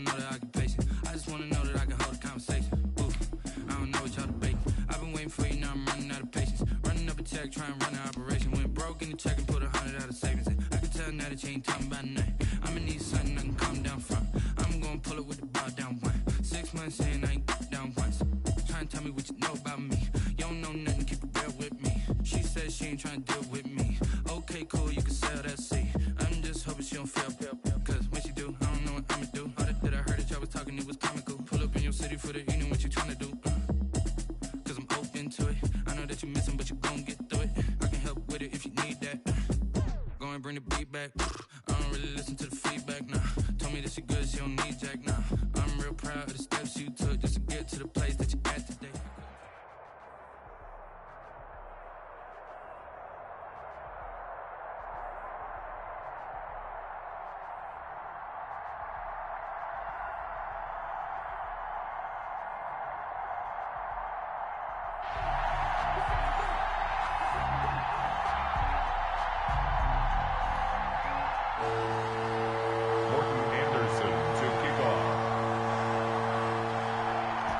know that I can pace it. I just wanna know that I can hold a conversation. Ooh, I don't know what y'all debating. I've been waiting for you, now I'm running out of patience. Running up a check, trying to run an operation. Went broke in the check and put 100 out of savings in. I can tell now that you ain't talking about nothing. I'ma need something I can calm down from. I'm gonna pull it with the ball down one. 6 months in, I ain't down once. Trying to tell me what you know about me. You don't know nothing, keep it real with me. She said she ain't trying to deal with me. Okay, cool, you can sell that seat. I'm just hoping she don't fail. Cause when she do, I don't know what I'ma do. All that I heard that y'all was talking, it was comical. Pull up in your city for the evening, what you trying to do? Cause I'm open to it. I know that you missing, but you gon' get through it. I can help with it if you need that. Go and bring the beat back. I don't really listen to the feedback, nah. Told me that she good, she don't need Jack, nah. I'm real proud of the steps you took just to get to the place that you at today.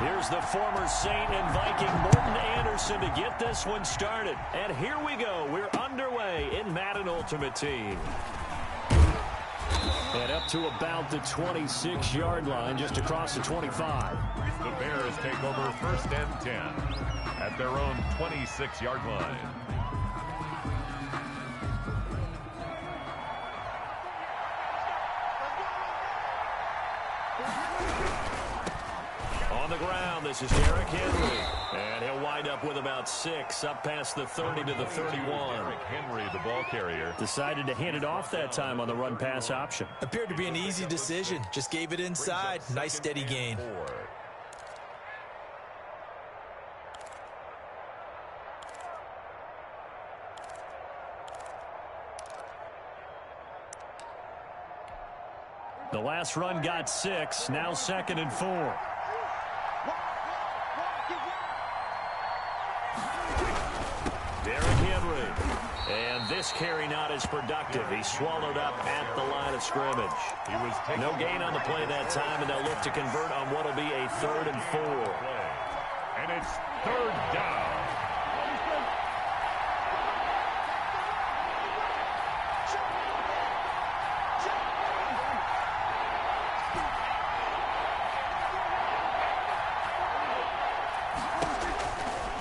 Here's the former Saint and Viking Morten Andersen to get this one started. And here we go. We're underway in Madden Ultimate Team. And up to about the 26-yard line, just across the 25. The Bears take over 1st and 10 at their own 26-yard line. On the ground, this is Derrick Henry. And he'll wind up with about 6, up past the 30 to the 31. Derrick Henry, the ball carrier. Decided to hand it off that time on the run-pass option. Appeared to be an easy decision. Just gave it inside. Nice steady gain. The last run got 6, now 2nd and 4. Derrick Henry. And this carry not as productive. He swallowed up at the line of scrimmage. No gain on the play that time, and they'll look to convert on what will be a 3rd and 4. And it's 3rd down.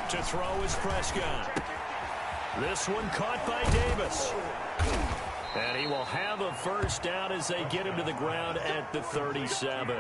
To throw is Prescott. This one caught by Davis. And he will have a 1st down as they get him to the ground at the 37.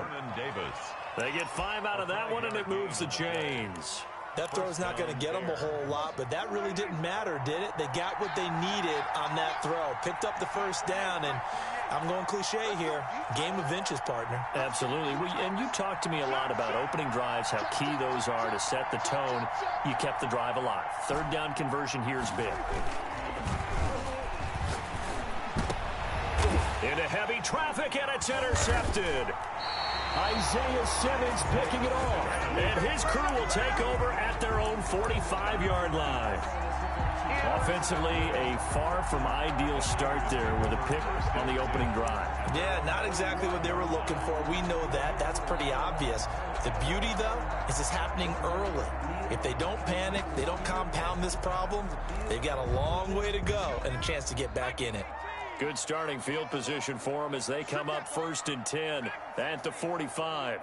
They get 5 out of that one, and it moves the chains. That throw's not going to get them a whole lot, but that really didn't matter, did it? They got what they needed on that throw. Picked up the 1st down, and I'm going cliche here. Game of inches, partner. Absolutely. And you talked to me a lot about opening drives, how key those are to set the tone. You kept the drive alive. 3rd down conversion here is big. Into heavy traffic, and it's intercepted. Isaiah Simmons picking it off. And his crew will take over at their own 45-yard line. Offensively, a far from ideal start there with a pick on the opening drive. Yeah, not exactly what they were looking for. We know that. That's pretty obvious. The beauty, though, is it's happening early. If they don't panic, they don't compound this problem, they've got a long way to go and a chance to get back in it. Good starting field position for them as they come up 1st and 10 at the 45.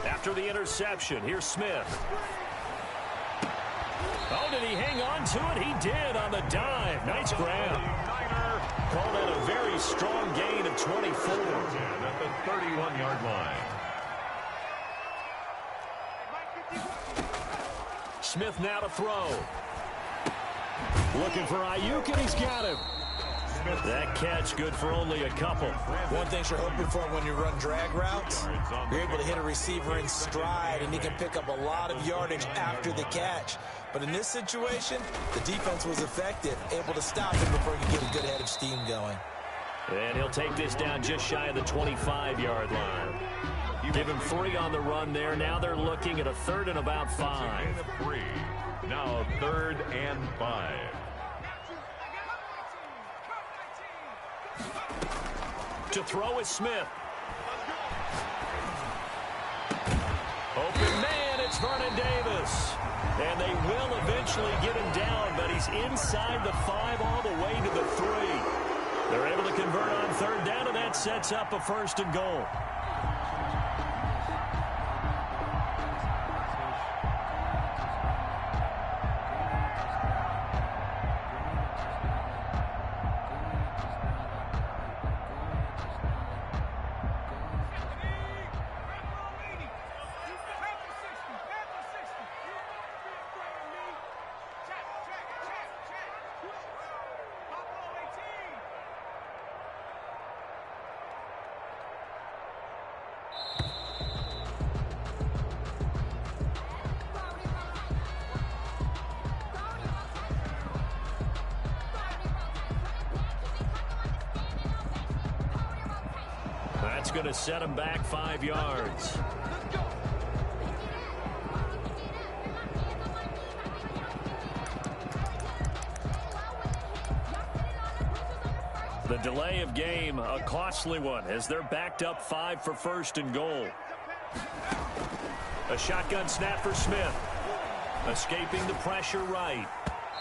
After the interception, here's Smith. Oh, did he hang on to it? He did on the dive. Nice grab. Called that a very strong gain of 24. At the 31-yard line. Smith now to throw. Looking for Ayuk, and he's got him. That catch good for only a couple. One thing you're hoping for when you run drag routes, you're able to hit a receiver in stride, and he can pick up a lot of yardage after the catch. But in this situation, the defense was effective, able to stop him before he could get a good head of steam going. And he'll take this down just shy of the 25-yard line. Give him 3 on the run there. Now they're looking at a 3rd and about 5. Now 3rd and 5. To throw is Smith. It's Vernon Davis. And they will eventually get him down, but he's inside the 5 all the way to the 3. They're able to convert on third down, and that sets up a 1st and goal. That's going to set him back 5 yards. The delay of game, a costly one, as they're backed up 5 for 1st and goal. A shotgun snap for Smith. Escaping the pressure right.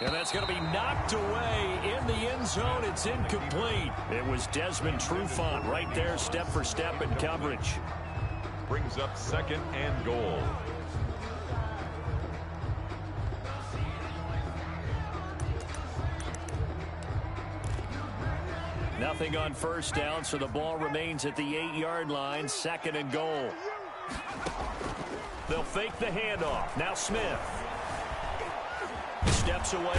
And that's going to be knocked away in the end zone. It's incomplete. It was Desmond Trufant right there, step for step in coverage. Brings up 2nd and goal. Nothing on 1st down, so the ball remains at the 8-yard line. 2nd and goal. They'll fake the handoff. Now Smith. Steps away,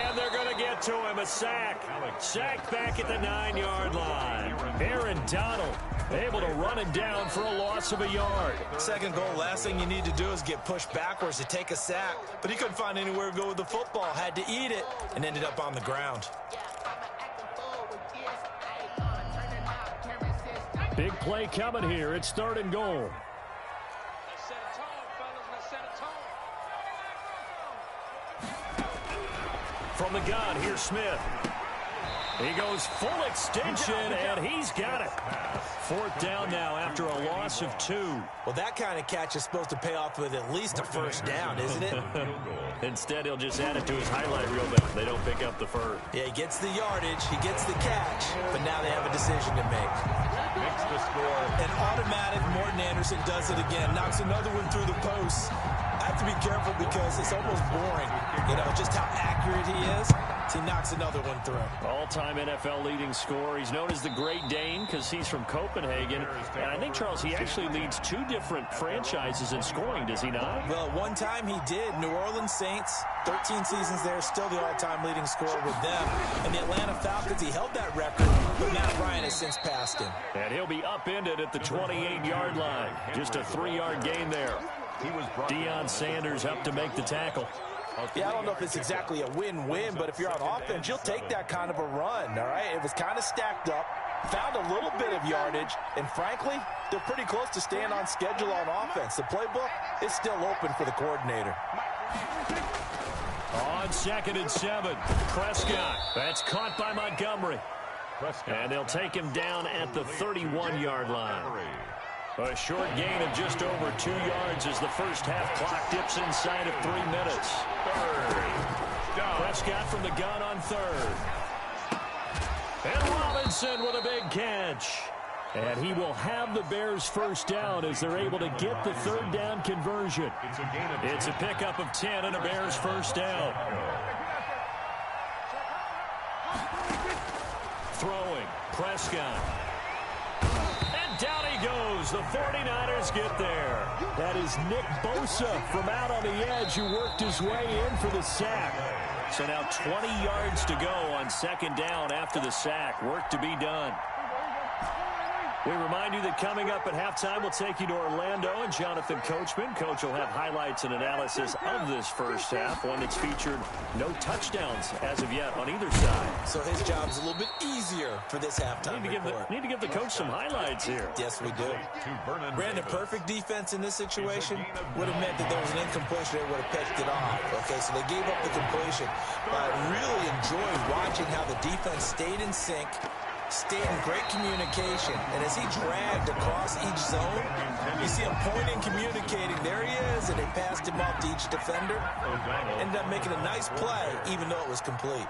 and they're going to get to him. A sack. Sack back at the 9-yard line. Aaron Donald able to run it down for a loss of a yard. 2nd goal, last thing you need to do is get pushed backwards to take a sack. But he couldn't find anywhere to go with the football. Had to eat it and ended up on the ground. Big play coming here. It's 3rd and goal. From the gun, here's Smith. He goes full extension, and he's got it. 4th down now after a loss of 2. Well, that kind of catch is supposed to pay off with at least a 1st down, isn't it? Instead, he'll just add it to his highlight reel that they don't pick up the 1st. Yeah, he gets the yardage, he gets the catch, but now they have a decision to make. Makes the score. An automatic Morten Andersen does it again, knocks another one through the post. I have to be careful because it's almost boring, you know, just how accurate he is. He knocks another one through. All-time NFL leading scorer. He's known as the Great Dane because he's from Copenhagen. And I think, Charles, he actually leads 2 different franchises in scoring, does he not? Well, one time he did. New Orleans Saints, 13 seasons there, still the all-time leading scorer with them. And the Atlanta Falcons, he held that record, but Matt Ryan has since passed him. And he'll be upended at the 28-yard line. Just a 3-yard gain there. Deion Sanders up to make the tackle. Yeah, I don't know if it's exactly a win-win, but if you're on offense, you'll take that kind of a run, all right? It was kind of stacked up, found a little bit of yardage, and frankly, they're pretty close to staying on schedule on offense. The playbook is still open for the coordinator. On 2nd and 7, Prescott. That's caught by Montgomery. And they'll take him down at the 31-yard line. A short gain of just over 2 yards as the first half clock dips inside of 3 minutes. 3rd down. Prescott from the gun on 3rd. And Robinson with a big catch. And he will have the Bears 1st down as they're able to get the 3rd down conversion. It's a pickup of 10 and a Bears 1st down. Throwing, Prescott. Down he goes. The 49ers get there. That is Nick Bosa from out on the edge who worked his way in for the sack. So now 20 yards to go on 2nd down after the sack. Work to be done. We remind you that coming up at halftime, we'll take you to Orlando and Jonathan Coachman. Coach will have highlights and analysis of this first half, one that's featured no touchdowns as of yet on either side. So his job's a little bit easier for this halftime report. Need to give the coach some highlights here. Yes, we do. Brandon, perfect defense in this situation would have meant that there was an incompletion. They would have picked it off. Okay, so they gave up the completion. But I really enjoyed watching how the defense stayed in sync, stayed in great communication. And as he dragged across each zone, you see him pointing, communicating. There he is, and they passed him off to each defender. Ended up making a nice play, even though it was complete.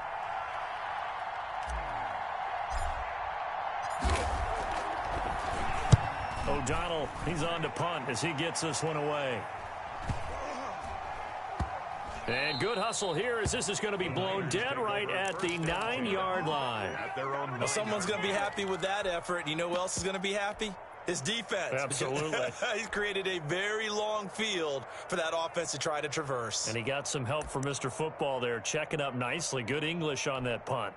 O'Donnell, he's on to punt as he gets this one away. And good hustle here as this is going to be blown dead right at the 9-yard line. Well, someone's going to be happy with that effort. You know who else is going to be happy? His defense. Absolutely. He's created a very long field for that offense to try to traverse. And he got some help from Mr. Football there, checking up nicely. Good English on that punt.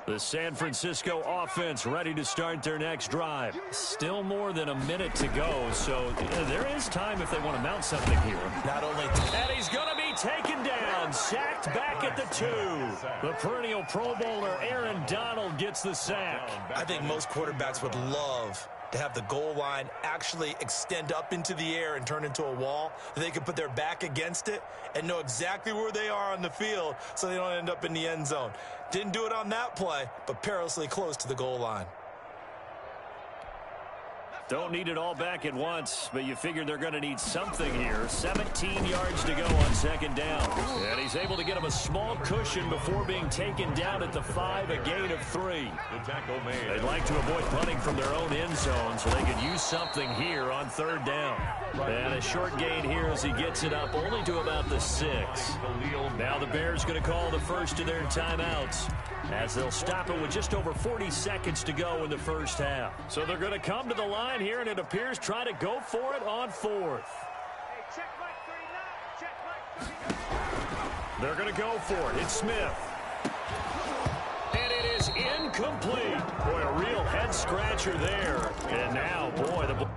The San Francisco offense ready to start their next drive. Still more than a minute to go, so there is time if they want to mount something here. Not only... And he's going to be taken down, sacked back at the 2. The perennial Pro Bowler Aaron Donald gets the sack. I think most quarterbacks would love to have the goal line actually extend up into the air and turn into a wall. They can put their back against it and know exactly where they are on the field so they don't end up in the end zone. Didn't do it on that play, but perilously close to the goal line. Don't need it all back at once, but you figure they're going to need something here. 17 yards to go on second down. And he's able to get him a small cushion before being taken down at the 5, a gain of 3. They'd like to avoid punting from their own end zone so they could use something here on third down. And a short gain here as he gets it up only to about the 6. Now the Bears going to call the first of their timeouts as they'll stop it with just over 40 seconds to go in the first half. So they're going to come to the line here, and it appears try to go for it on 4th. They're going to go for it. It's Smith. And it is incomplete. Boy, a real head-scratcher there. And now, boy, the...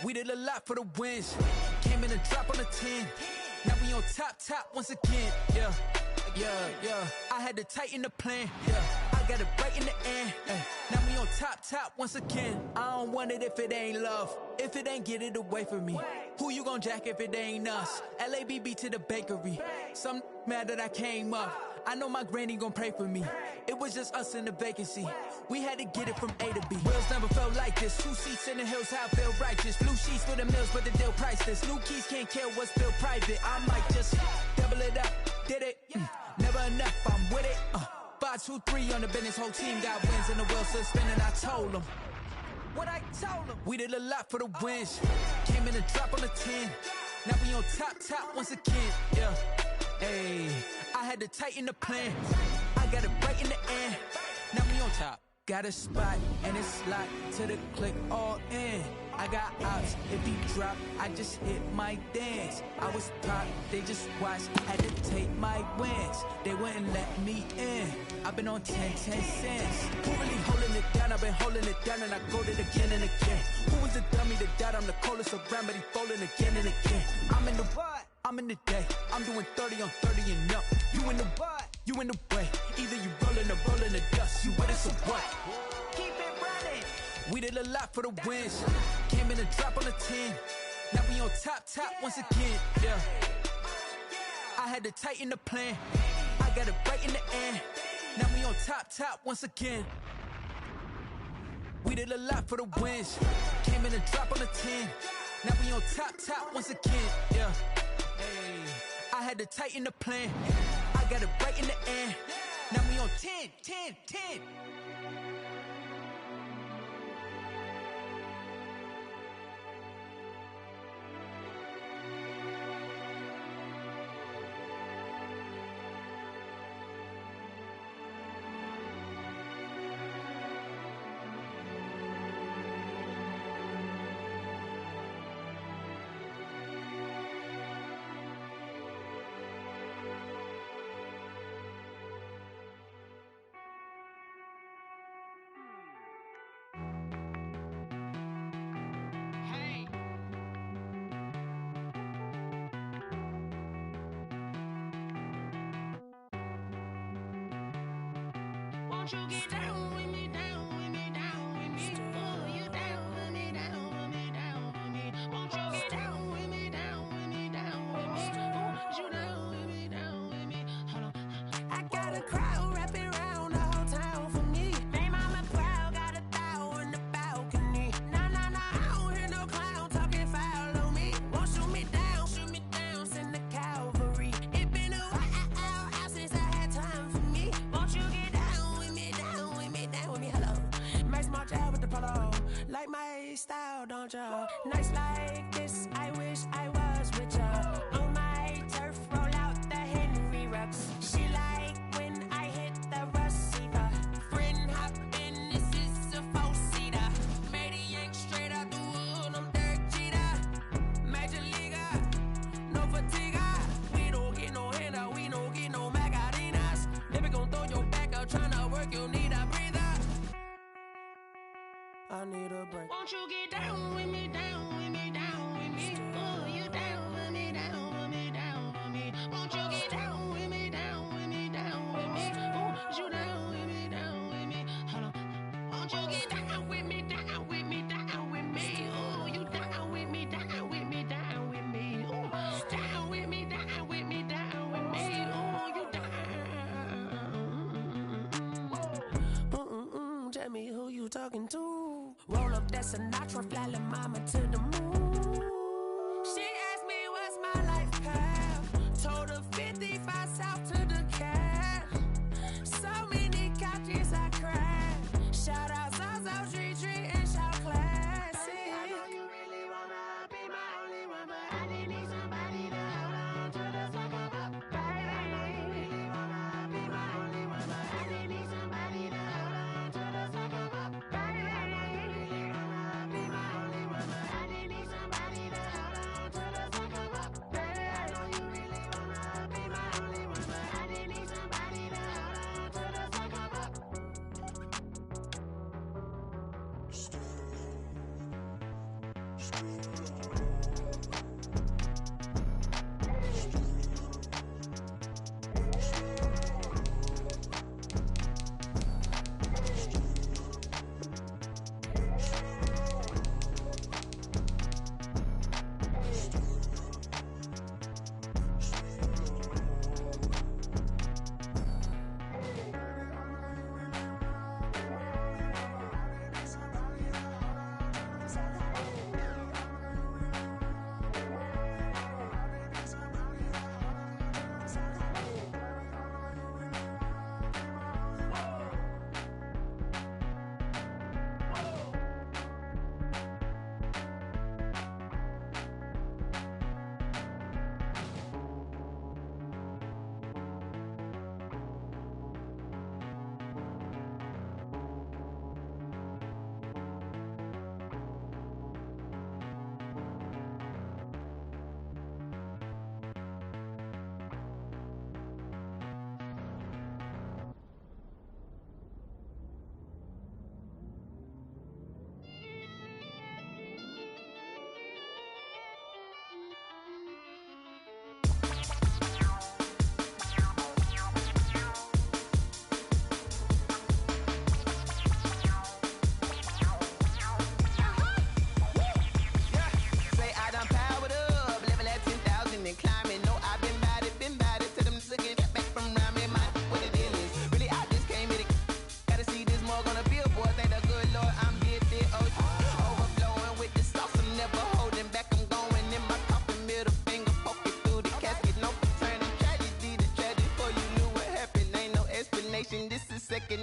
We did a lot for the wins. Came in a drop on the 10. Now we on top once again. Yeah. I had to tighten the plan. Yeah. I got it right in the end. Now we on top once again. I don't want it if it ain't love. If it ain't, get it away from me. Who you gon' jack if it ain't us? LABB to the bakery. Some mad that I came up. I know my granny gon' pray for me. It was just us in the vacancy. We had to get it from A to B. Wheels never felt like this. 2 seats in the hills, how I feel righteous. Blue sheets for the mills, but the deal priceless. New keys can't care what's still private. I might just double it up. Did it? Never enough, I'm with it. 5, 2, 3 on the business. Whole team got wins and the wheels still spinning. I told them what I told them. We did a lot for the wins. Came in a drop on the 10. Now we on top once again. Yeah. Hey, I had to tighten the plan. I got it right in the end. Now we on top. Got a spot and it's locked to the click all in. I got ops, if he drop, I just hit my dance. I was top, they just watched, had to take my wins. They wouldn't let me in. I've been on 10 cents. Who really holding it down? I've been holding it down and I go it again and again. Who was the dummy that died? I'm the coldest around, but he falling again and again. I'm in the what? I'm in the day. I'm doing 30 on 30 and up. You in the what? You in the way. Either you rolling or rolling the dust. You with us or what? Keep it running. We did a lot for the wins. Came in a drop on the 10. Now we on top once again. Yeah. I had to tighten the plan. I got it right in the end. Now we on top once again. We did a lot for the wins. Came in a drop on the 10. Now we on top once again. Yeah. Hey, I had to tighten the plan. I got it right in the end. Now we on 10. Won't you get down with me, down with me, down with me? Oh, you down with me, down with me, down with me. Won't you get down with me, down with me, down with me? Oh, you down with me, down with me? Hold on. I got a crowd wrapping around the whole town for me. Hey, mama proud, got a thou in the balcony. Nah, nah, nah, I don't hear no clown talking foul on me. Won't shoot me down, send the cavalry. It been a while since I had time for me. Won't you get down with me, down with me, down with me? Hello, Max March out with the polo. Like my style, don't ya? Nights like this, I wish I was with ya. On my turf, roll out the Henry Rux. She like when I hit the receiver. Friend hop in, this is a four-seater. Made a yank straight out the wood, I'm Derek Jeter. Major leaguer, no fatigue. We don't get no handout, we don't get no Macarinas. Never gon' throw your back out, tryna work, you need a breather. I need a break. Won't you get down with me, down with me, down with me? Oh, you down with me, down with me, down with me? Won't you get down with me, down with me, down with me? Oh, you down with me, down with me? Hold on. Won't you get down with me, down with me, down with me? Oh, you down with me, down with me, down with me? Oh, down with me, down with me, down with me? Oh, you down. Tell me who you talking to. Roll up that Sinatra, fly la mama to the moon. She asked me what's my life path. Told her 55 south to the cab. So many couches I cried. Shout out South Street and shout classy. I know you really wanna be my only one, but I didn't need somebody to hold on to the second up. Baby, I know you really wanna be my only one, but I didn't need somebody to hold on to the second up. Baby, I know you really wanna be my only one, but I didn't need somebody to hold on to the second up. Baby, I know you really wanna be my only one, but I didn't need somebody to hold on to the second up.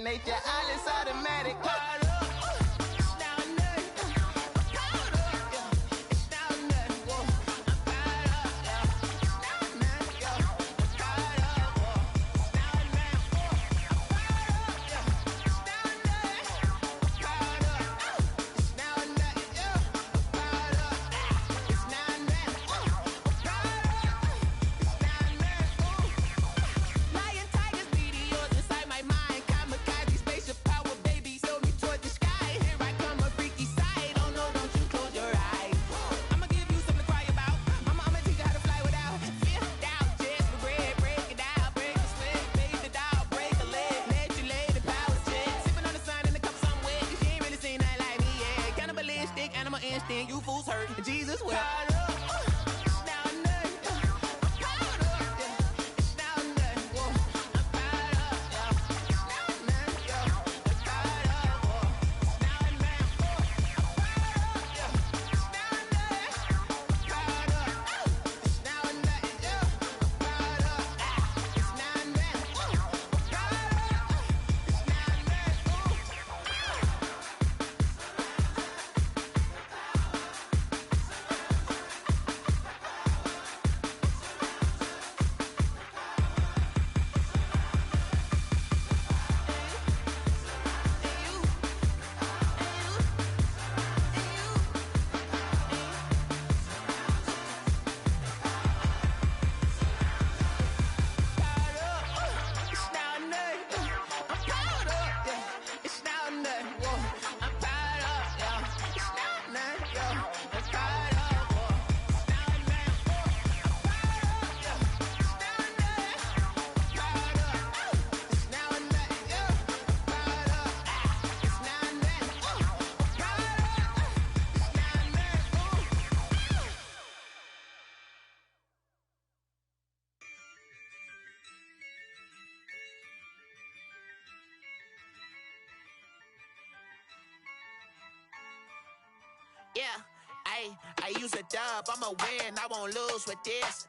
nature, all is automatic. Lion, tigers, meteors inside my mind. Kamikaze, spaceship power, baby. Show me Yeah, I use a dub, I'ma win, I won't lose with this.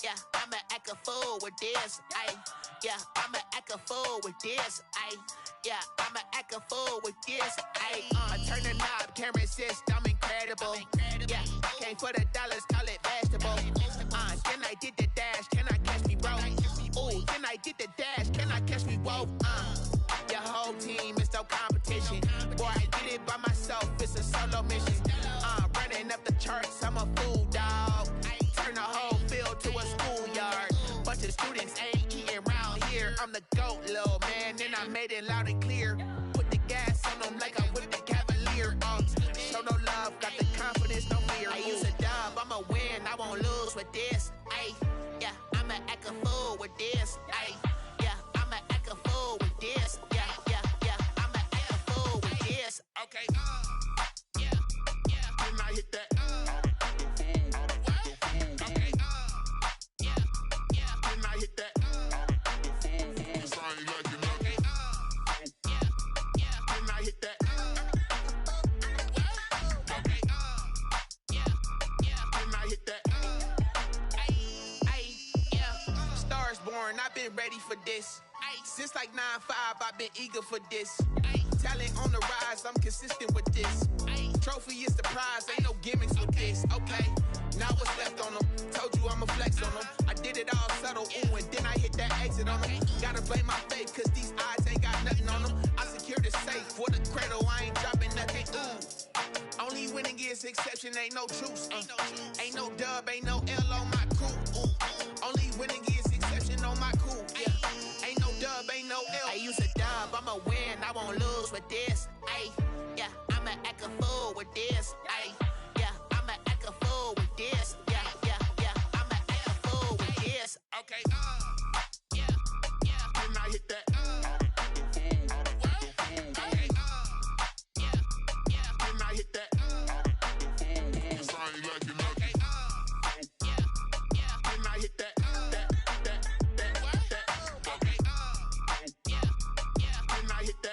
Yeah, I'ma act a fool with this. Yeah, I'ma act a fool with this. Yeah, I'ma act a fool with this. I turn the knob, camera assist, I'm incredible. Yeah, came for the dollars, call it vegetable. Then I did the dash, can I catch me, bro? Ooh, then I did the dash, can I catch me, whoa? Your whole team is no competition. Boy, I did it by myself, it's a solo mission. Running up the charts, I'm a fool, dog. Turn the whole field to a schoolyard. Bunch of students ain't eating round here. I'm the GOAT, little man, and I made it loud and clear. Put the gas on them like I'm with the Cavalier. Show no love, got the confidence, no fear. I use a dub, I'ma win, I won't lose with this. Yeah, I'ma act a fool with this. Yeah, I'ma act a fool with this. Yeah, I'ma act a fool with this. Okay. Then I hit that. Okay. Then I hit that. Cause I ain't like it nothing. Then I hit that. Okay. Then I hit that. Stars born, I've been ready for this. Since like 9-5, I've been eager for this. Talent on the rise, I'm consistent with this. Trophy is the prize, ain't no gimmicks with this. Okay, now what's left on them? Told you I'ma flex on them. I did it all subtle, ooh, and then I hit that exit on them. Gotta blame my faith, cause these eyes ain't got nothing on them. I secured the safe for the cradle, I ain't dropping nothing, ooh. Only winning is exception, ain't no truce. Ain't no dub, ain't no L on my crew, ooh. Only winning is exception on my crew, yeah. Ain't no dub, ain't no L. I use a dub, I'ma win, I won't lose with this. Yeah, I'ma act a fool with this. Yeah, I'ma act a fool with this. Yeah, I'ma act a fool with this. Okay. Then I hit that. Okay. Then I hit that. Cause I ain't like it nothing. Then I hit that. Okay. Then I hit that.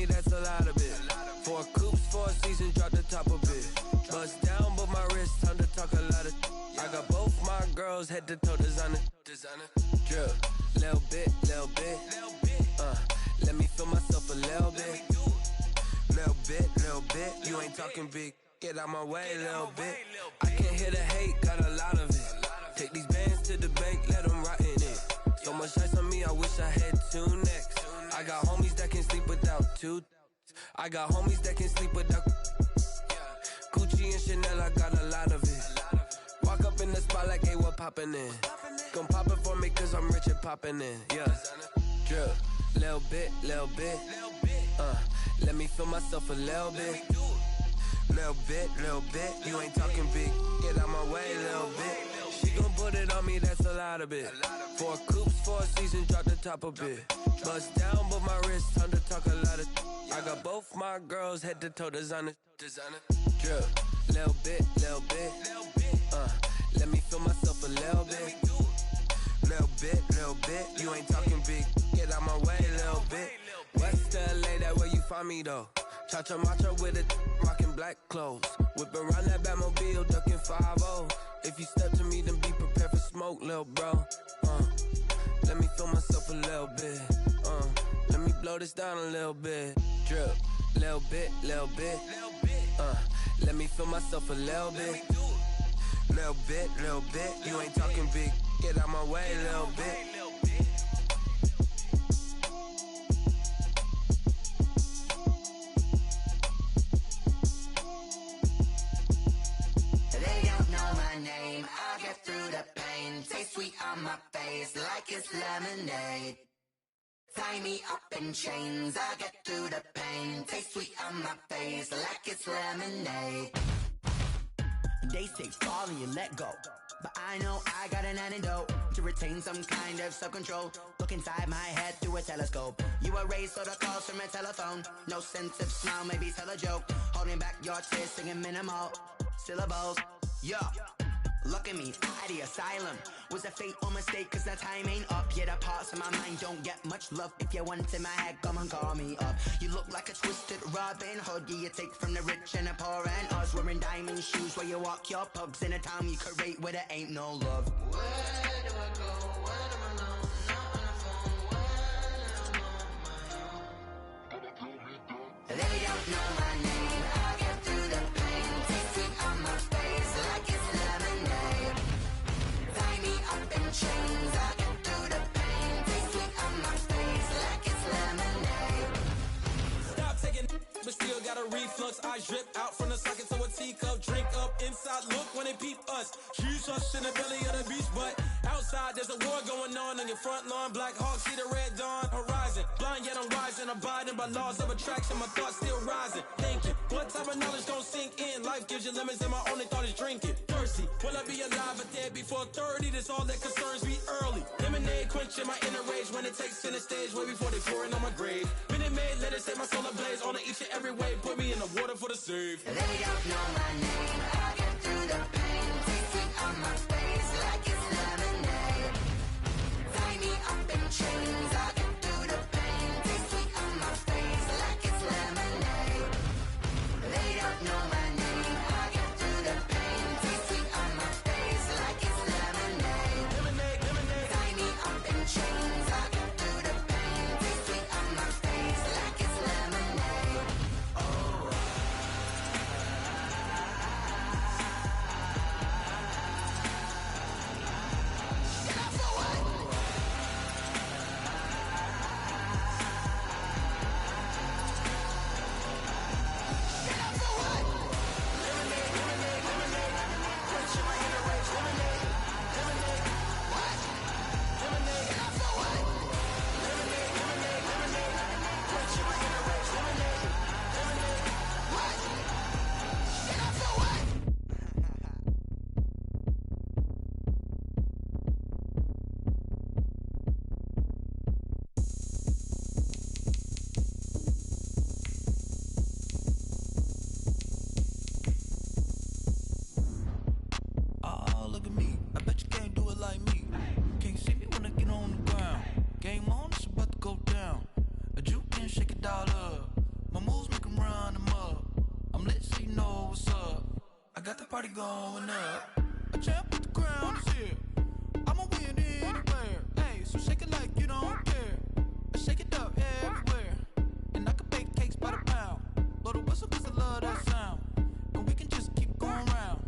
That's a lot of it. 4 coops, 4 seasons, drop the top of it. Bust down, but my wrist, time to talk a lot of. I got both my girls head to toe designer. Drip, little bit. Let me feel myself a little bit. Little bit. You ain't talking big. Get out my way, little bit. I can't hear the hate, got a lot of it. Take these bands to the bank, let them rot in it. So much ice on me, I wish I had 10. two. I got homies that can sleep without. Gucci and Chanel, I got a lot of it. Walk up in the spot like, hey, what poppin' in? Gon' pop it for me cause I'm rich and poppin' in. Yeah, drip, little bit. Let me feel myself a little bit. Little bit, you ain't talking big. Get out my way, little bit. She gon' put it on me, that's a lot of it. 4 coupes, 4 seasons, drop the top a bit. Bust down, but my wrist, time to talk a lot of. I got both my girls head to toe designer. Drip, little bit. Let me feel myself a little bit. Little bit, you ain't talking big. Get out my way, little bit. West LA, that where you find me though. Cha-cha matcha with it, rockin' black clothes. Whip around that Batmobile, ducking 5-0. If you step to me, then be prepared for smoke, lil' bro. Let me feel myself a little bit. Let me blow this down a little bit. Drip, little bit. Let me feel myself a little bit. Little bit. You ain't talking big. Get out my way, little bit. They don't know my name. I get through the pain. Taste sweet on my face like it's lemonade. Tie me up in chains. I get through the pain. Taste sweet on my face like it's lemonade. They say fall and you let go, but I know I got an antidote to retain some kind of self-control. Look inside my head through a telescope. You were raised so the calls from a telephone. No sense of smile, maybe tell a joke. Holding back your tears, singing minimal syllables. Yo, look at me, out the asylum. Was a fate or mistake, cause the time ain't up. Yet the parts of my mind don't get much love. If you want in my head, come and call me up. You look like a twisted Robin Hood. Yeah, you take from the rich and the poor and us. Wearing diamond shoes where you walk your pugs. In a town you create where there ain't no love. Where do I go? When am I alone? Not on the phone. When I'm on my own. They don't know my name. I get through the pain. Taste sweet on my face like it's lemonade. Tie me up in chains. I get through the pain. Taste sweet on my face like it's lemonade. Stop taking, but still got a reflux. I drip out from the socket to a teacup. Drink up inside, look when they peep us. Choose us in the belly of the beast, but outside there's a war going on your front lawn. Black Hawk, see the red dawn horizon. Blind yet I'm rising, abiding by laws of attraction. My thoughts still rising, thinking what type of knowledge don't sink in. Life gives you lemons and my only thought is drinking. Thirsty, will I be alive or dead before 30? That's all that concerns me early. Lemonade quenching my inner rage when it takes center stage way before they pouring on my grave. Minute Maid, let it set my soul ablaze on each and every way. Put me in the water for the save. They don't know my name. I get through the pain. Taste sweet on my face like it's lemonade. Tie me up in chains. I get through the pain. Taste sweet on my face like it's lemonade. They don't know my name. I get through the pain. Taste sweet on my face like it's lemonade. Tie me up in chains. I get through the pain. Taste sweet on my face like it's lemonade. Oh. Oh, look at me. I bet you can't do it like me. Can't see me when I get on the ground. Game on, it's about to go down. A juke can shake it all up. My moves make 'em run them up. I'm lit so you know what's up. I got the party going up. A champ with the crown is here. I'ma win anywhere. Hey, so shake it like you don't care. I shake it up everywhere. And I can bake cakes by the pound. Blow the whistle 'cause I love that sound. And we can just keep going round.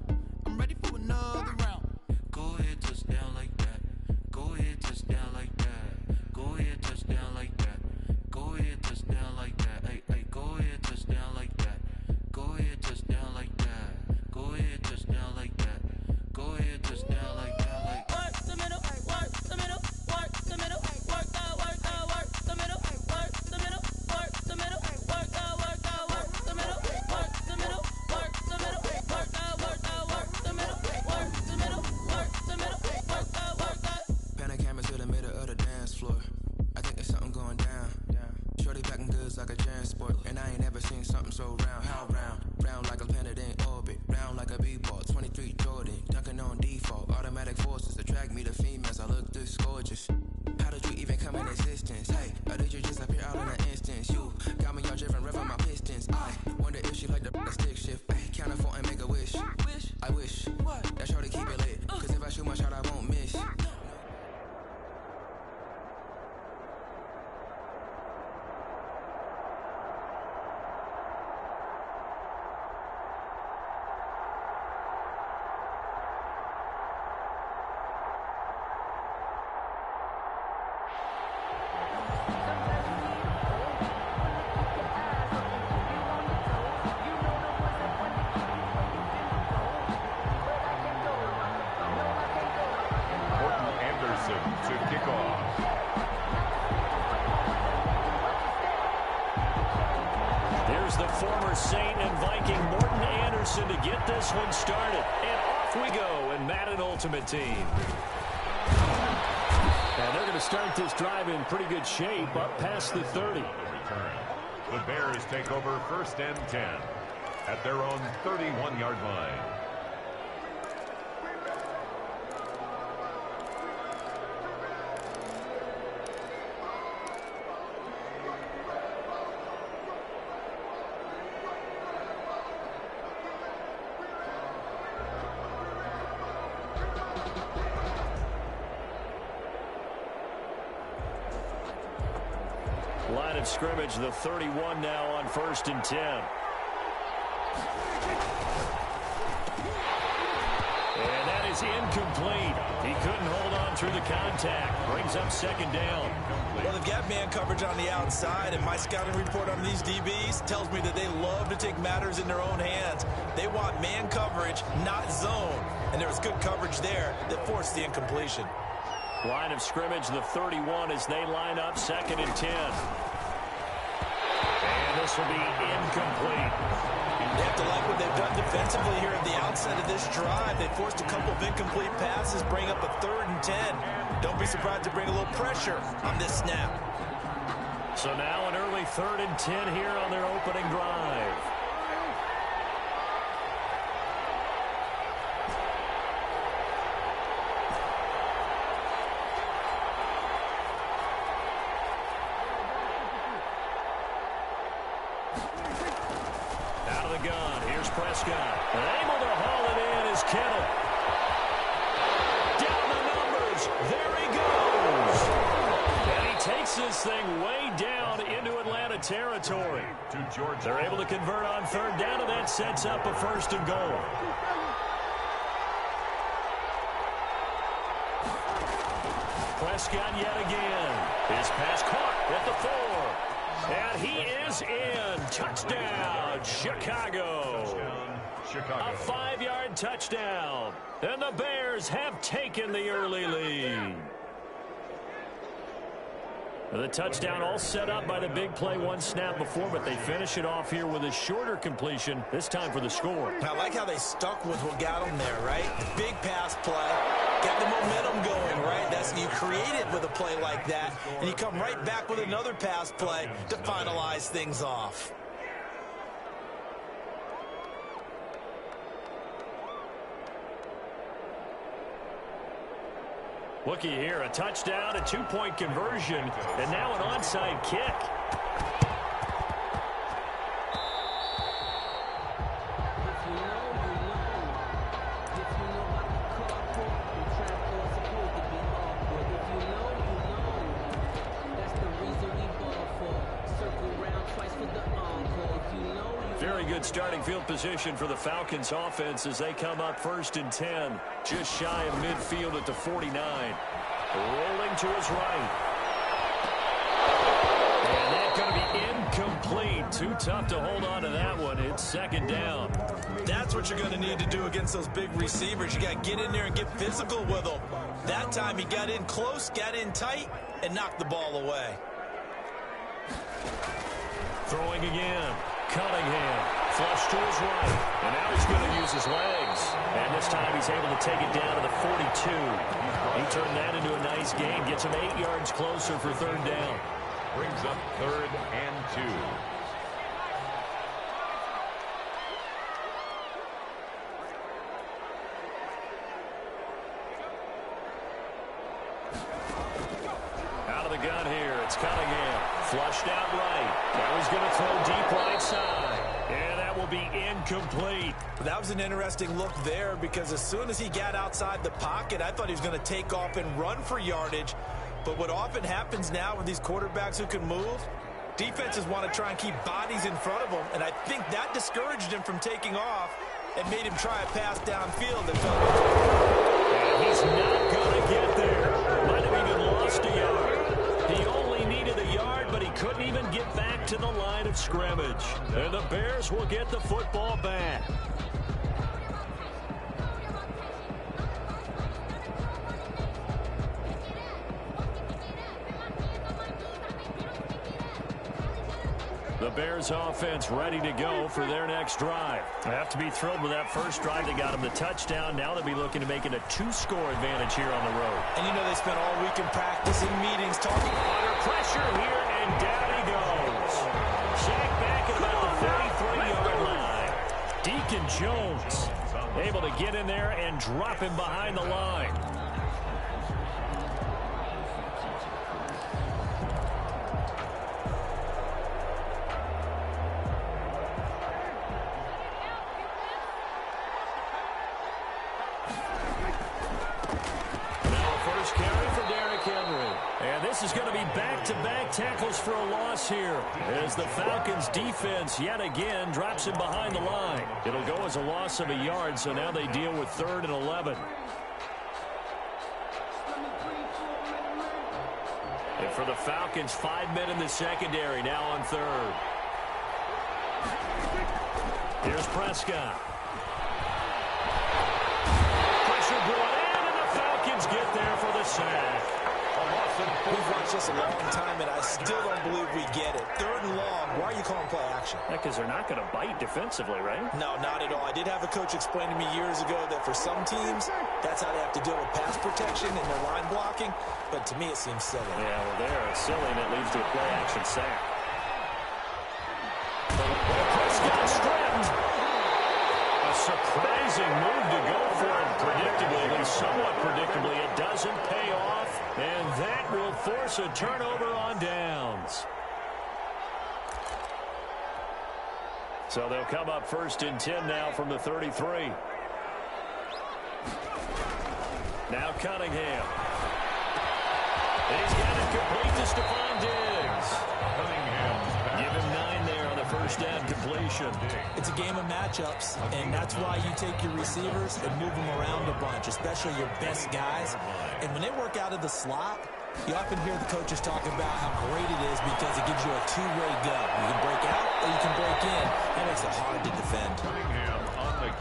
I'm ready for another round. Go ahead, touch down like that. Go ahead, touch down like that. Go ahead, touch down like that. Go ahead, touch down like that. Hey, hey. to kick off. There's the former Saint and Viking Morten Andersen to get this one started. And off we go in Madden Ultimate Team. And they're going to start this drive in pretty good shape, up past the 30. The Bears take over 1st and 10 at their own 31-yard line. Line of scrimmage, the 31 now on 1st and 10. And that is incomplete. He couldn't hold on through the contact. Brings up 2nd down. Well, they've got man coverage on the outside, and my scouting report on these DBs tells me that they love to take matters in their own hands. They want man coverage, not zone. And there was good coverage there that forced the incompletion. Line of scrimmage, the 31 as they line up 2nd and 10. And this will be incomplete. They have to like what they've done defensively here at the outset of this drive. They forced a couple of incomplete passes, bring up a 3rd and 10. Don't be surprised to bring a little pressure on this snap. So now an early 3rd and 10 here on their opening drive. Gun. Here's Prescott. And able to haul it in is Kittle. Down the numbers. There he goes. And he takes this thing way down into Atlanta territory. They're able to convert on 3rd down, and that sets up a 1st and goal. Prescott yet again. His pass caught at the 4. And he is in. Touchdown, Chicago. A 5-yard touchdown. And the Bears have taken the early lead. The touchdown all set up by the big play one snap before, but they finish it off here with a shorter completion, this time for the score. I like how they stuck with what got them there, right? Big pass play, got the momentum going, right? That's, you create it with a play like that, and you come right back with another pass play to finalize things off. Looky here, a touchdown, a 2-point conversion, and now an onside kick. Very good starting field position for the Falcons offense as they come up 1st and 10, just shy of midfield at the 49. Rolling to his right. And that's going to be incomplete. Too tough to hold on to that one. It's 2nd down. That's what you're going to need to do against those big receivers. You got to get in there and get physical with them. That time he got in close, got in tight, and knocked the ball away. Throwing again. Cunningham, flush to his right, and now he's going to use his legs. And this time he's able to take it down to the 42. He turned that into a nice game, gets him 8 yards closer for 3rd down. Brings up 3rd and 2. Out of the gun here, it's Cunningham. Flushed out right. Now he's going to throw deep right side. And that will be incomplete. That was an interesting look there because as soon as he got outside the pocket, I thought he was going to take off and run for yardage. But what often happens now with these quarterbacks who can move, defenses want to try and keep bodies in front of them. And I think that discouraged him from taking off and made him try a pass downfield. That fell. And he's not going to get there. Might have even lost a yard. He only needed a yard, but he couldn't even get back to the line of scrimmage. And the Bears will get the football back. The Bears offense ready to go for their next drive. They have to be thrilled with that first drive. They got them the touchdown. Now they'll be looking to make it a 2-score advantage here on the road. And you know they spent all week in practice and meetings talking. Under pressure here, and down he goes. Sack back at about the 33-yard line. Deacon Jones able to get in there and drop him behind the line. This is going to be back-to-back tackles for a loss here as the Falcons defense yet again drops him behind the line. It'll go as a loss of a yard, so now they deal with 3rd and 11. And for the Falcons, 5 men in the secondary now on 3rd. Here's Prescott. Pressure brought in, and the Falcons get there for the sack. We've watched this a long time, and I still don't believe we get it. 3rd and long. Why are you calling play action? Because they're not going to bite defensively, right? No, not at all. I did have a coach explain to me years ago that for some teams, that's how they have to deal with pass protection and their line blocking. But to me, it seems silly. Yeah, well, they're silly, and it leads to a play action sack. Prescott strapped. A surprising move to go for it predictably, at least somewhat predictably. It doesn't pay off. And that will force a turnover on downs. So they'll come up 1st and 10 now from the 33. Now Cunningham. He's got it complete to Stephon Diggs. Give him 9 there on the first down completion. It's a game of matchups, and that's why you take your receivers and move them around a bunch, especially your best guys. And when they work out of the slot, you often hear the coaches talk about how great it is because it gives you a two-way go. You can break out or you can break in. That makes it hard to defend.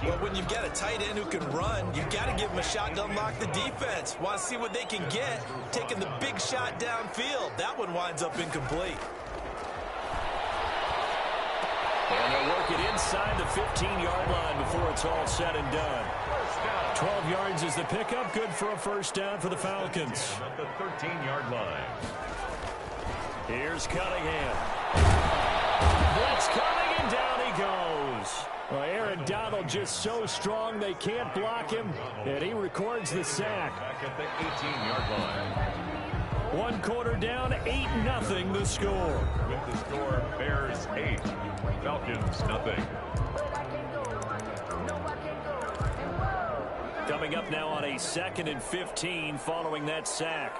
Well, when you've got a tight end who can run, you've got to give them a shot to unlock the defense. Want to see what they can get, taking the big shot downfield. That one winds up incomplete. And they'll work it inside the 15-yard line before it's all said and done. 12 yards is the pickup. Good for a first down for the Falcons. At the 13-yard line. Here's Cunningham. Blitz coming, and down he goes. Well, Aaron Donald just so strong they can't block him, and he records the sack. Back at the 18-yard line. 1 quarter down, 8-0 the score. With the score, Bears 8, Falcons 0. Coming up now on a 2nd and 15 following that sack.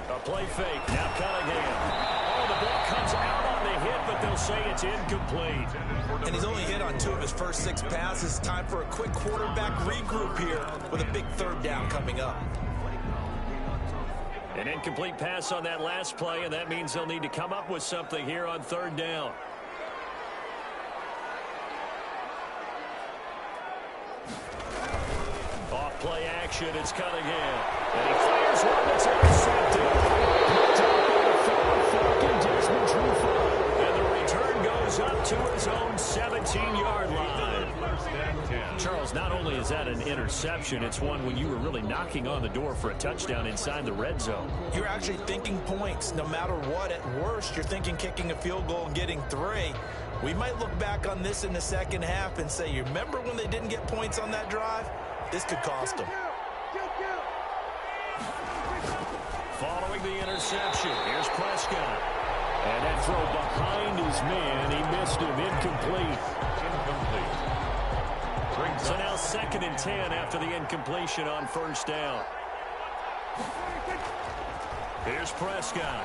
A play fake. Now Cunningham. Oh, the ball comes out on the hit, but they'll say it's incomplete. And he's only hit on 2 of his first 6 passes. Time for a quick quarterback regroup here with a big 3rd down coming up. An incomplete pass on that last play, and that means they'll need to come up with something here on 3rd down. Off play action, it's Cunningham. And he fires one that's intercepted. Picked up by the former Falcon, Desmond Trufant. And the return goes up to his own 17-yard line. Charles, not only is that an interception, it's one when you were really knocking on the door for a touchdown inside the red zone. You're actually thinking points no matter what. At worst, you're thinking kicking a field goal and getting 3. We might look back on this in the second half and say, you remember when they didn't get points on that drive? This could cost them. Following the interception, here's Prescott. And that throw behind his man, he missed him, incomplete. So now 2nd and 10 after the incompletion on 1st down. Here's Prescott.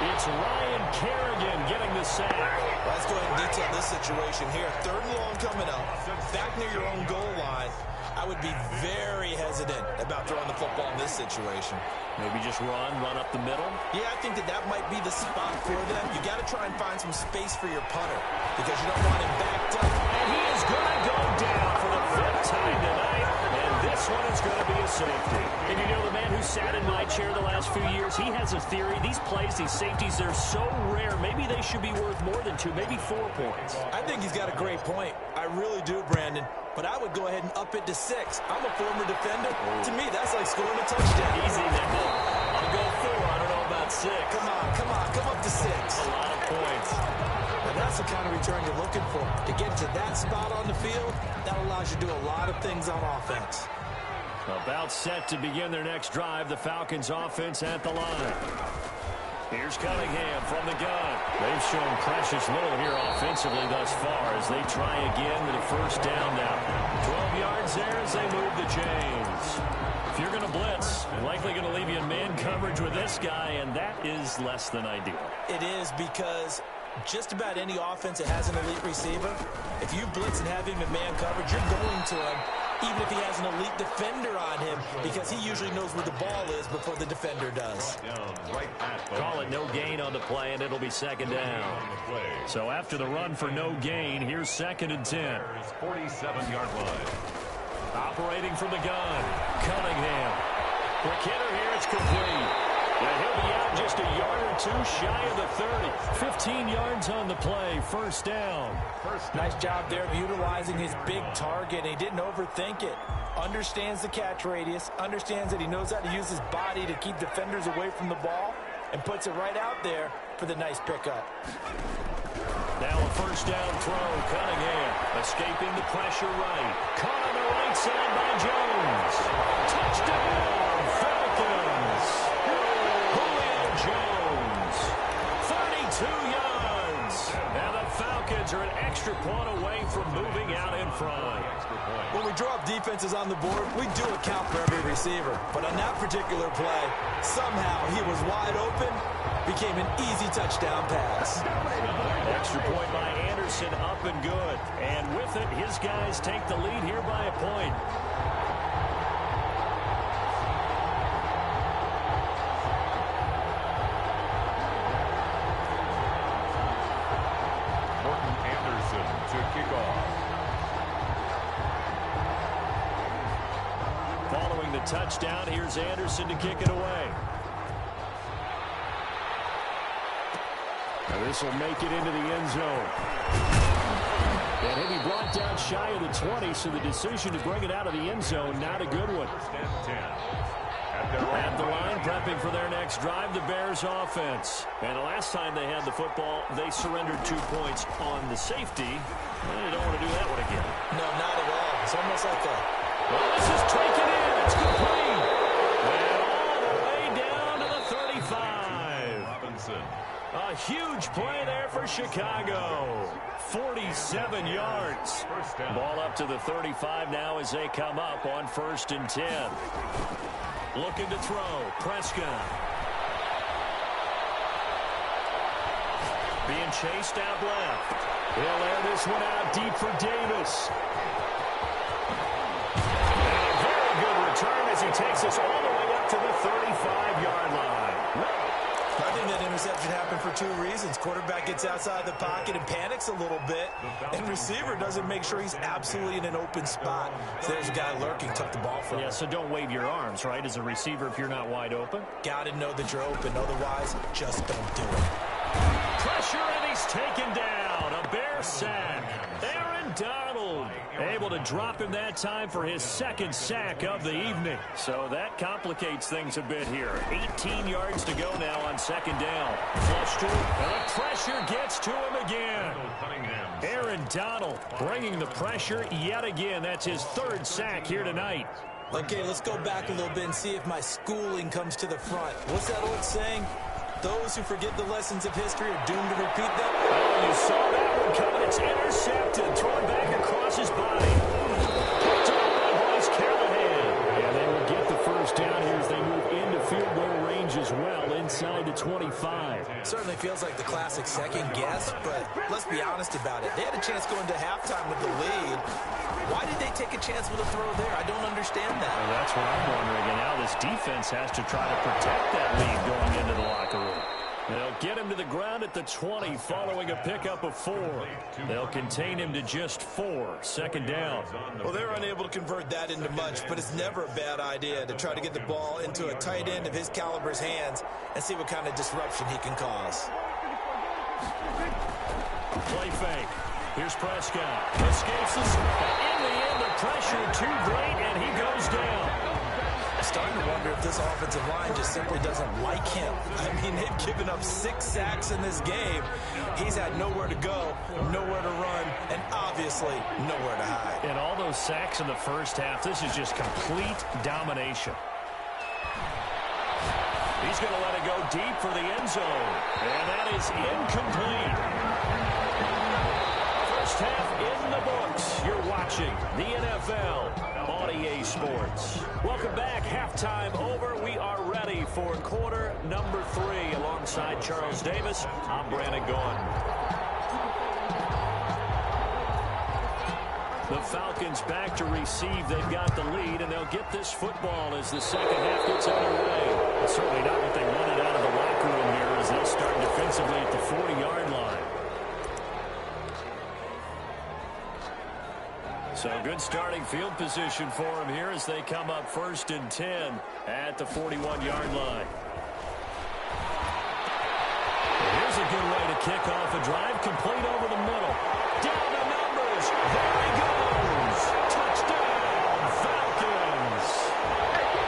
It's Ryan Kerrigan getting the sack. Let's go ahead and detail this situation here. 3rd and long coming up. Back near your own goal line. I would be very hesitant about throwing the football in this situation. Maybe just run up the middle? Yeah, I think that might be the spot for them. You got to try and find some space for your punter because you don't want him backed up. And he is going to go down for the 5th time tonight. And this one is going to be a safety. And you know, the man who sat in my chair the last few years, he has a theory. These plays, these safeties, they're so rare. Maybe they should be worth more than 2, maybe 4 points. I think he's got a great point. I really do, Brandon. But I would go ahead and up it to 6. I'm a former defender. To me, that's like scoring a touchdown. Easy now. I'll go 4. I don't know about 6. Come up to 6. A lot of points. And that's the kind of return you're looking for. To get to that spot on the field, that allows you to do a lot of things on offense. About set to begin their next drive, the Falcons offense at the line. Here's Cunningham from the gun. They've shown precious little here offensively thus far as they try again with a first down now. 12 yards there as they move the chains. If you're going to blitz, you're likely going to leave you in man coverage with this guy, and that is less than ideal. It is because just about any offense that has an elite receiver, if you blitz and have him in man coverage, you're going to him, even if he has an elite defender on him, because he usually knows where the ball is before the defender does. Call it no gain on the play, and it'll be second down. So after the run for no gain, here's 2nd and 10. 47-yard line. Operating from the gun, Cunningham. Quick hitter here, it's complete. And he'll be out just a yard or 2 shy of the 30. 15 yards on the play, first down. Nice job there of utilizing his big target. He didn't overthink it. Understands the catch radius, understands that he knows how to use his body to keep defenders away from the ball, and puts it right out there for the nice pickup. Now a first down throw, Cunningham escaping the pressure right. Caught on the right side by Jones. Touchdown, Falcons. Julio Jones, 32 yards. Now the Falcons are an extra point away from moving out in front. When we draw up defenses on the board, we do account for every receiver. But on that particular play, somehow he was wide open, became an easy touchdown pass. Extra point by Anderson, up and good. And with it, his guys take the lead here by a point. Morton Anderson to kick off. Following the touchdown, here's Anderson to kick it away. Now this will make it into the end zone. And he'll be brought down shy of the 20, so the decision to bring it out of the end zone, not a good one. At the line, prepping for their next drive, the Bears offense. And the last time they had the football, they surrendered 2 points on the safety. They don't want to do that one again. No, not at all. It's almost like a... Well, this is taken in. It's complete. And all the way down to the 35. Robinson. A huge play there for Chicago. 47 yards. Ball up to the 35 now as they come up on 1st and 10. Looking to throw. Prescott. Being chased out left. He'll air this one out deep for Davis. And a very good return as he takes us all the way up to the 35-yard line. I think that interception happened for 2 reasons. Quarterback gets outside the pocket and panics a little bit, and receiver doesn't make sure he's absolutely in an open spot. So there's a guy lurking, took the ball from him. Yeah, so don't wave your arms, right, as a receiver if you're not wide open. Got to know that you're open. Otherwise, just don't do it. Pressure, and he's taken down. A Bear sack. Aaron Donald able to drop him that time for his 2nd sack of the evening. So that complicates things a bit here. 18 yards to go now on 2nd down. Flush to him, and the pressure gets to him again. Aaron Donald bringing the pressure yet again. That's his 3rd sack here tonight. Okay, let's go back a little bit and see if my schooling comes to the front. What's that old saying? Those who forget the lessons of history are doomed to repeat them. Oh, you saw that one coming. It's intercepted. Thrown back across his body. Picked up by Bryce Callahan. And they will get the first down here as they move into field goal range as well inside the 25. Certainly feels like the classic second guess, but let's be honest about it. They had a chance going to halftime with the lead. Why did they take a chance with a throw there? I don't understand that. Well, that's what I'm wondering. And now this defense has to try to protect that lead going into the locker room. They'll get him to the ground at the 20 following a pickup of 4. They'll contain him to just 4. Second down. Well, they're unable to convert that into much, but it's never a bad idea to try to get the ball into a tight end of his caliber's hands and see what kind of disruption he can cause. Play fake. Here's Prescott. Escapes the snap. In the end, the pressure too great, and he goes down. Starting to wonder if this offensive line just simply doesn't like him. I mean, they've given up 6 sacks in this game. He's had nowhere to go, nowhere to run, and obviously nowhere to hide. And all those sacks in the first half, this is just complete domination. He's going to let it go deep for the end zone. And that is incomplete. First half in the books. You're watching the NFL on EA Sports. Welcome back. Halftime over. We are ready for quarter number 3. Alongside Charles Davis, I'm Brandon Gaudin. The Falcons back to receive. They've got the lead, and they'll get this football as the second half gets underway. It's certainly not what they wanted out of the locker room here as they'll start defensively at the 40-yard line. So good starting field position for them here as they come up 1st and 10 at the 41-yard line. Here's a good way to kick off a drive, complete over the middle. Down the numbers. There he goes. Touchdown, Falcons.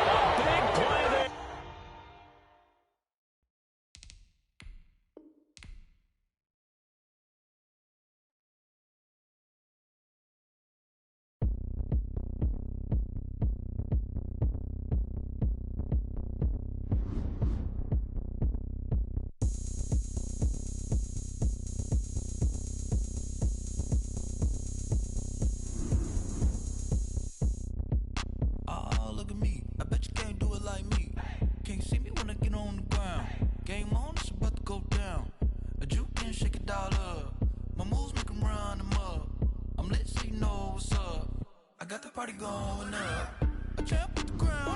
A big play there. Party going up. A champ with the ground.